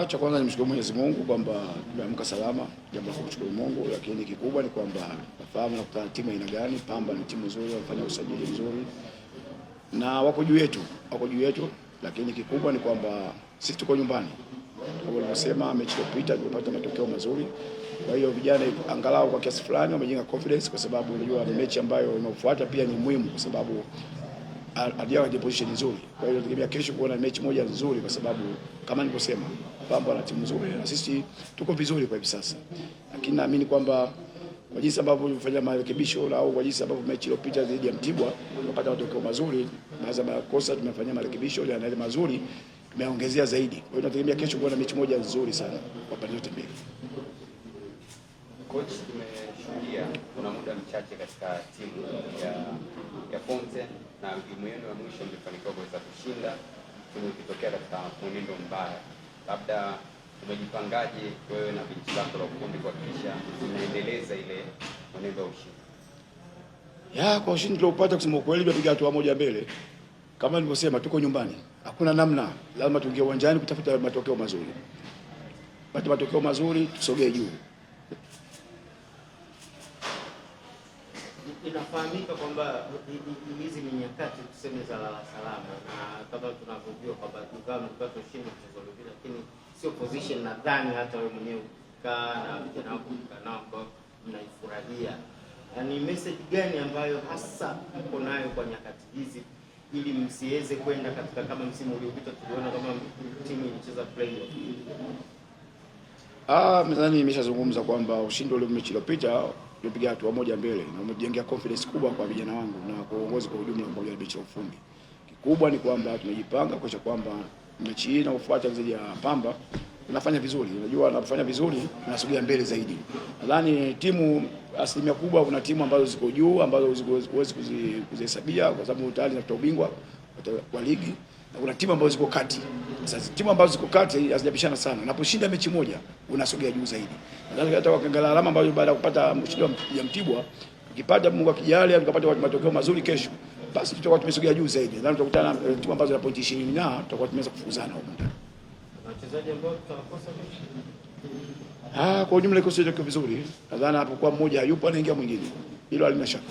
Cha kwanza nimshukuru Mwenyezi Mungu kwamba tumeamka salama, jambo la kumshukuru Mungu, lakini kikubwa ni kwamba nafahamu na kutana timu aina gani. Pamba ni timu nzuri, wanafanya usajili mzuri na wako juu yetu, lakini kikubwa ni kwamba sisi tuko nyumbani. Kama nilivyosema, mechi iliyopita tumepata matokeo mazuri. Kwa hiyo vijana angalau kwa kiasi fulani wamejenga confidence, kwa sababu unajua mechi ambayo inafuata pia ni muhimu, kwa sababu Adia wa position nzuri. Kwa hiyo tunategemea kesho kuona mechi moja nzuri, kwa sababu kama nilivyosema, Pamba na timu nzuri na sisi tuko vizuri kwa hivi sasa. Lakini naamini kwamba kwa jinsi ambavyo tulifanya marekebisho au kwa jinsi ambavyo mechi iliyopita dhidi ya Mtibwa tumepata matokeo mazuri, baadhi ya makosa tumefanyia marekebisho na yale mazuri tumeongezea zaidi. Kwa hiyo tunategemea kesho kuona mechi moja nzuri sana kwa pande zote mbili. Coach, tumeshuhudia kuna muda mchache katika timu ya Fonte na timu yenu ya mwisho mlifanikiwa kuweza kushinda, timu ikitokea katika mwenendo mbaya. Labda umejipangaje wewe na benchi lako la ufundi kuhakikisha unaendeleza ile mwenendo wa ushindi? Kwa ushindi tuliopata, kusema kweli tunapiga hatua moja mbele. Kama nilivyosema, tuko nyumbani. Hakuna namna, lazima tuingie uwanjani kutafuta matokeo mazuri. Pata matokeo mazuri, tusogee juu. Inafahamika kwamba hizi ni nyakati tuseme za salama, na kama tunavyojua kwamba ingawa mlipata ushindi mchezo uliopita, lakini sio position nadhani hata wewe mwenyewe ukikaa na vijana wako nao ambao mnaifurahia. Yaani message gani ambayo hasa mko nayo kwa nyakati hizi ili msiweze kwenda katika kama msimu uliopita tuliona kama timu ilicheza playoff? Nadhani nimeshazungumza kwamba ushindi ule mechi iliyopita tulipiga hatua moja mbele na umejengea confidence kubwa kwa vijana wangu na kwa uongozi kwa ujumla kwa benchi la ufundi. Kikubwa ni kwamba tumejipanga kuhakikisha kwamba mechi hii inayofuata dhidi ya Pamba tunafanya vizuri. Unajua tunafanya vizuri, tunasogea mbele zaidi. Nadhani timu asilimia kubwa, kuna timu ambazo ziko juu ambazo huwezi kuzihesabia kwa sababu tayari zinatafuta ubingwa wa ligi, na kuna timu ambazo ziko kati. Sasa timu ambazo ziko kati hazijapishana sana. Unaposhinda mechi moja unasogea juu zaidi. Nadhani hata wakiangalia alama ambayo baada ya kupata mshindi ya Mtibwa, ukipata Mungu akijalia tukapata matokeo mazuri kesho, basi tutakuwa tumesogea juu zaidi. Nadhani tutakutana na timu ambazo zina pointi 20 na tutakuwa tumeweza kufuzana huko ndani. Wachezaji ambao tutakosa kesho? Kwa ujumla kikosi chetu kiko vizuri. Nadhani hapo kwa mmoja hayupo anaingia mwingine. Hilo halina shaka.